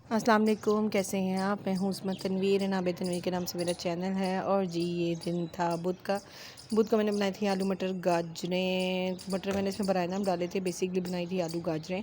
अस्सलाम वालेकुम, कैसे हैं आप? मैं हूँ उसमत तनवीर, नाबे तनवीर के नाम से मेरा चैनल है। और जी ये दिन था बुध का मैंने बनाई थी आलू मटर गाजरें। मटर मैंने इसमें बनाना डाले थे, बेसिकली बनाई थी आलू गाजरें।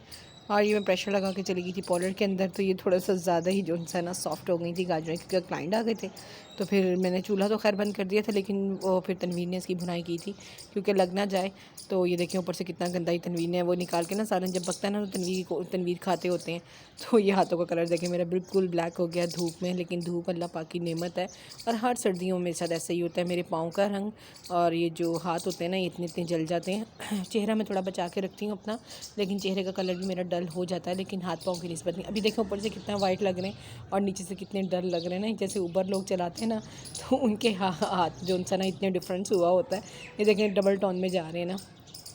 और ये मैं प्रेशर लगा के चली गई थी पाउडर के अंदर, तो ये थोड़ा सा ज़्यादा ही जो है ना सॉफ्ट हो गई थी गाजरें, क्योंकि क्लाइंट आ गए थे। तो फिर मैंने चूल्हा तो खैर बंद कर दिया था, लेकिन वो फिर तनवीर ने इसकी भुनाई की थी क्योंकि लग ना जाए। तो ये देखें ऊपर से कितना गंदा ही तनवीर ने वो निकाल के ना, सालन जब पकता है ना तो तनवीर खाते होते हैं। तो ये हाथों का कलर देखें मेरा बिल्कुल ब्लैक हो गया धूप में, लेकिन धूप अल्लाह पाक की नेमत है। और हर सर्दियों में साथ ऐसा ही होता है, मेरे पाँव का रंग और ये जो हाथ होते हैं ना, इतने इतने जल जाते हैं। चेहरा मैं थोड़ा बचा के रखती हूँ अपना, लेकिन चेहरे का कलर भी मेरा डल हो जाता है, लेकिन हाथ पाँव की निस्बत नहीं। अभी देखो ऊपर से कितना वाइट लग रहे हैं और नीचे से कितने डल लग रहे हैं ना, जैसे ऊबर लोग चलाते हैं ना, तो उनके हाथ जो उनसा ना इतने डिफरेंस हुआ होता है। ये देखें डबल टोन में जा रहे हैं ना।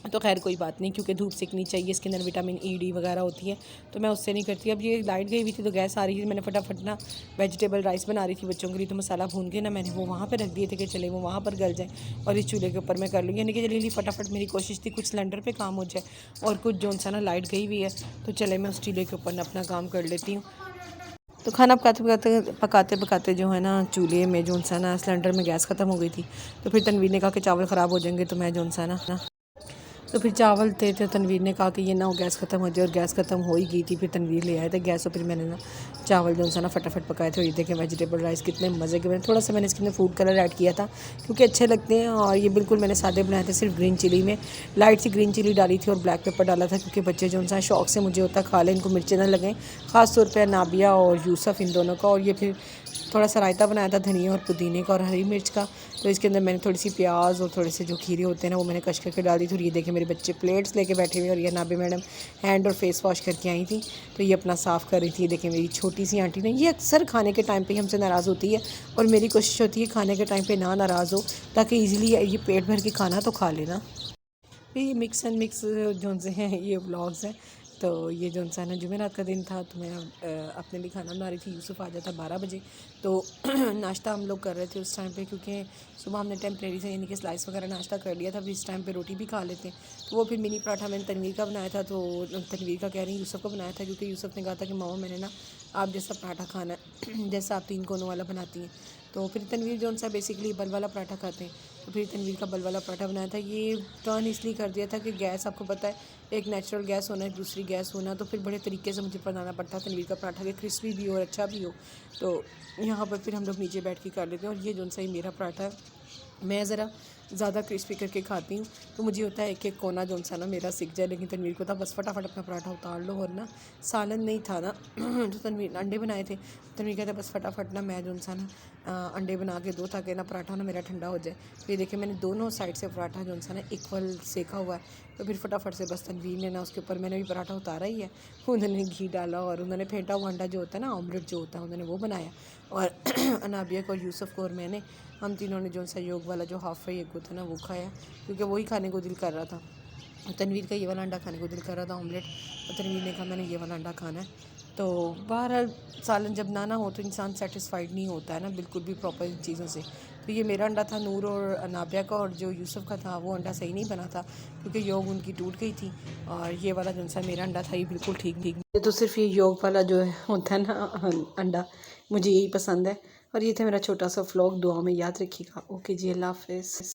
तो खैर कोई बात नहीं, क्योंकि धूप सेकनी चाहिए, इसके अंदर विटामिन ई डी वगैरह होती है, तो मैं उससे नहीं करती। अब ये लाइट गई हुई थी तो गैस आ रही थी, मैंने फटाफट ना वेजिटेबल राइस बना रही थी बच्चों के लिए, तो मसाला भून के ना मैंने वो वहाँ पर रख दिए थे कि चले वो वहाँ पर गल जाए और इस चूल्हे के ऊपर मैं कर लूँगी। यानी कि जल्दी फटाफट मेरी कोशिश थी कुछ सिलेंडर पर काम हो जाए और कुछ जो सा ना लाइट गई हुई है, तो चले मैं उस चूल्हे के ऊपर अपना काम कर लेती हूँ। तो खाना पकाते पकाते जो है ना चूल्हे में जो सा ना सिलेंडर में गैस ख़त्म हो गई थी। तो फिर तनवीर ने कहा कि चावल ख़राब हो जाएंगे, तो मैं जो सा ना तो फिर चावल थे तो तनवीर ने कहा कि ये ना हो गैस ख़त्म हो जाए, और गैस ख़त्म हो ही गई थी। फिर तनवीर ले आए थे गैस, और फिर मैंने ना चावल जो सा ना फटाफट पकाए थे। और ये देखें वेजिटेबल राइस कितने मज़े के बने। थोड़ा सा मैंने इसके अंदर फूड कलर ऐड किया था क्योंकि अच्छे लगते हैं, और ये बिल्कुल मैंने सादे बनाए थे, सिर्फ ग्रीन चिली में लाइट सी ग्रीन चिली डाली थी और ब्लैक पेपर डाला था, क्योंकि बच्चे जो सा शौक से मुझे होता खा लें, इनको मिर्चें ना लगें, ख़ास तौर पर नाबिया और यूसुफ इन दोनों का। और ये फिर थोड़ा सा रायता बनाया था धनिया और पुदीने का और हरी मिर्च का। तो इसके अंदर मैंने थोड़ी सी प्याज और थोड़े से जो खीरे होते हैं ना वो मैंने कश करके डाल दी थी। और ये देखें मेरे बच्चे प्लेट्स लेके बैठे हुए, और ये नाबे मैडम हैंड और फेस वॉश करके आई थी, तो ये अपना साफ़ कर रही थी। देखें मेरी छोटी सी आंटी ने, ये अक्सर खाने के टाइम पे ही हमसे नाराज़ होती है, और मेरी कोशिश होती है खाने के टाइम पे ना नाराज़ हो, ताकि ईज़िली ये पेट भर के खाना तो खा लेना। ये मिक्स एंड मिक्स जो से हैं ये व्लॉग्स हैं। तो ये जो सा ना जुमेरात का दिन था, तो मैं अपने लिए खाना बना रही थी। यूसुफ आ जाता 12 बजे, तो नाश्ता हम लोग कर रहे थे उस टाइम पे, क्योंकि सुबह हमने टेम्परेरी से यानी कि स्लाइस वगैरह नाश्ता कर लिया था, फिर इस टाइम पे रोटी भी खा लेते हैं। तो वो फिर मिनी पराठा मैंने तनवीर का बनाया था, तो तनवीर का कह रही यूसुफ को बनाया था, क्योंकि यूसुफ ने कहा था कि मामा मैंने ना आप जैसा पराठा खाना है जैसा आप 3 कोनों वाला बनाती हैं। तो फिर तनवीर जो सा बेसिकली बल वाला पराठा खाते हैं, तो फिर तनवीर का बल वाला पराठा बनाया था। ये टर्न इसलिए कर दिया था कि गैस आपको पता है एक नेचुरल गैस होना है, दूसरी गैस होना, तो फिर बड़े तरीके से मुझे बनाना पड़ता है तनवीर का पराठा कि क्रिस्पी भी हो और अच्छा भी हो। तो यहाँ पर फिर हम लोग नीचे बैठ के कर लेते हैं। और ये जो सा ही मेरा पराठा है, मैं ज़रा ज़्यादा क्रिस्पी करके खाती हूँ, तो मुझे होता है एक एक कोना जो सा ना मेरा सिक जाए, लेकिन तनवीर को था बस फटाफट अपना पराठा उतार लो। और ना सालन नहीं था ना तो तनवीर अंडे बनाए थे, तनवीर कहता बस फटाफट ना मैं जो सा ना अंडे बना के दो, ताकि ना पराठा ना मेरा ठंडा हो जाए। तो ये देखिए मैंने दोनों साइड से पराठा जो सा ना इक्वल सेका हुआ है, तो फिर फटाफट से बस तनवीर ने ना उसके ऊपर, मैंने भी पराठा उतारा ही है, उन्होंने घी डाला और उन्होंने फेंटा हुआ अंडा जो होता है ना ऑमलेट जो होता है उन्होंने वो बनाया। और अनाबिया को और यूसुफ को और मैंने, हम तीनों ने जो सा योग वाला जो हाफ फ्राई एग होता है ना वो खाया, क्योंकि वही खाने को दिल कर रहा था। तनवीर का ये वाला अंडा खाने को दिल कर रहा था ऑमलेट, और तनवीर ने कहा मैंने ये वाला अंडा खाना है। तो बहरहाल सालन जब ना हो तो इंसान सेटिस्फाइड नहीं होता है ना बिल्कुल भी प्रॉपर इन चीज़ों से। तो ये मेरा अंडा था नूर और अनाबिया का, और जो यूसुफ का था वो अंडा सही नहीं बना था, क्योंकि योग उनकी टूट गई थी। और ये वाला जो सा मेरा अंडा था ये बिल्कुल ठीक ठीक। ये तो सिर्फ ये योग वाला जो है होता है ना अंडा, मुझे यही पसंद है। और ये था मेरा छोटा सा व्लॉग, दुआ में याद रखिएगा। ओके जी, अल्लाह हाफ़िज़।